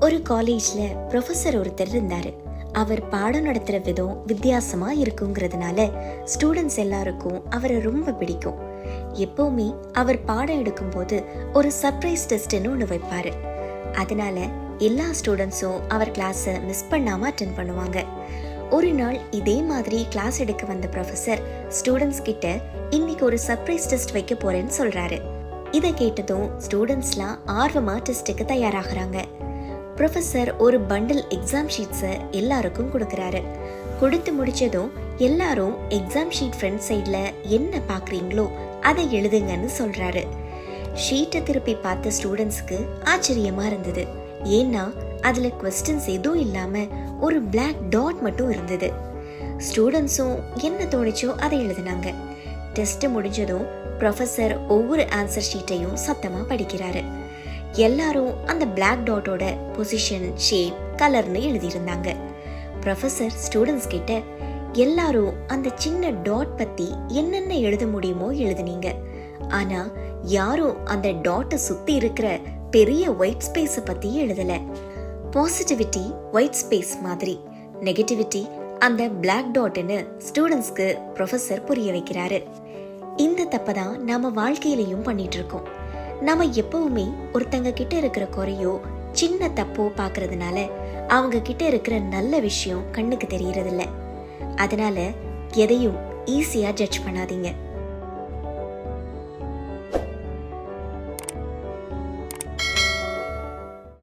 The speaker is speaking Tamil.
ஒரு காலேஜ்ல ப்ரொஃபசர் ஒருத்தர் இருந்தாரு. அவர் பாடம் நடத்துற விதம் வித்தியாசமா இருக்குங்கிறதுனால ஸ்டூடெண்ட்ஸ் எல்லாருக்கும் அவரை ரொம்ப பிடிக்கும். எப்பவுமே அவர் பாடம் எடுக்கும்போது ஒரு சர்ப்ரைஸ் டெஸ்ட்னு ஒன்று வைப்பாரு. அதனால எல்லா ஸ்டூடெண்ட்ஸும் அவர் கிளாஸை மிஸ் பண்ணாம அட்டென்ட் பண்ணுவாங்க. ஒரு நாள் இதே மாதிரி கிளாஸ் எடுக்க வந்த ப்ரொஃபசர் ஸ்டூடெண்ட்ஸ் கிட்ட இன்னைக்கு ஒரு சர்ப்ரைஸ் டெஸ்ட் வைக்க போறேன்னு சொல்றாரு. இதை கேட்டதும் ஸ்டூடெண்ட்ஸ்லாம் ஆர்வமா டெஸ்ட்டுக்கு தயாராகிறாங்க. ப்ரொஃபசர் ஒரு பண்டில் எக்ஸாம் ஷீட்ஸை எல்லாருக்கும் கொடுக்குறாரு. கொடுத்து முடிச்சதும் எல்லாரும் எக்ஸாம் ஷீட் ஃப்ரண்ட் சைடில் என்ன பார்க்குறீங்களோ அதை எழுதுங்கன்னு சொல்றாரு. ஷீட்டை திருப்பி பார்த்த ஸ்டூடெண்ட்ஸ்க்கு ஆச்சரியமா இருந்தது. ஏன்னா அதுல கொஸ்டின்ஸ் எதுவும் இல்லாம ஒரு பிளாக் டாட் மட்டும் இருந்தது. ஸ்டூடெண்ட்ஸும் என்ன தோணுச்சோ அதை எழுதினாங்க. டெஸ்ட் முடிஞ்சதும் ப்ரொஃபசர் ஒவ்வொரு ஆன்சர் ஷீட்டையும் சத்தமா படிக்கிறாரு. எல்லாரும் அந்த பிளாக் டாட்டோட பொசிஷன், ஷேப், கலர்னு எழுதியிருந்தாங்க. ப்ரொஃபசர் ஸ்டூடெண்ட்ஸ் கிட்ட எல்லாரும் அந்த சின்ன டாட் பத்தி என்னென்ன எழுத முடியுமோ எழுதுனீங்க, ஆனா யாரும் அந்த டாட்டை சுத்தி இருக்கிற பெரிய ஒயிட் ஸ்பேஸை பத்தி எழுதல. பாசிட்டிவிட்டி ஒயிட் ஸ்பேஸ் மாதிரி, நெகட்டிவிட்டி அந்த பிளாக் டாட்னு ஸ்டூடெண்ட்ஸ்க்கு ப்ரொஃபசர் புரிய வைக்கிறாரு. இந்த தப்பை தான் நாம வாழ்க்கையிலையும் பண்ணிட்டு இருக்கோம். நாம எப்பவுமே ஒருத்தங்க கிட்ட இருக்கிற குறையோ சின்ன தப்போ பாக்குறதுனால அவங்க கிட்ட இருக்கிற நல்ல விஷயம் கண்ணுக்கு தெரியறதில்ல. அதனால எதையும் ஈஸியா ஜட்ஜ் பண்ணாதீங்க.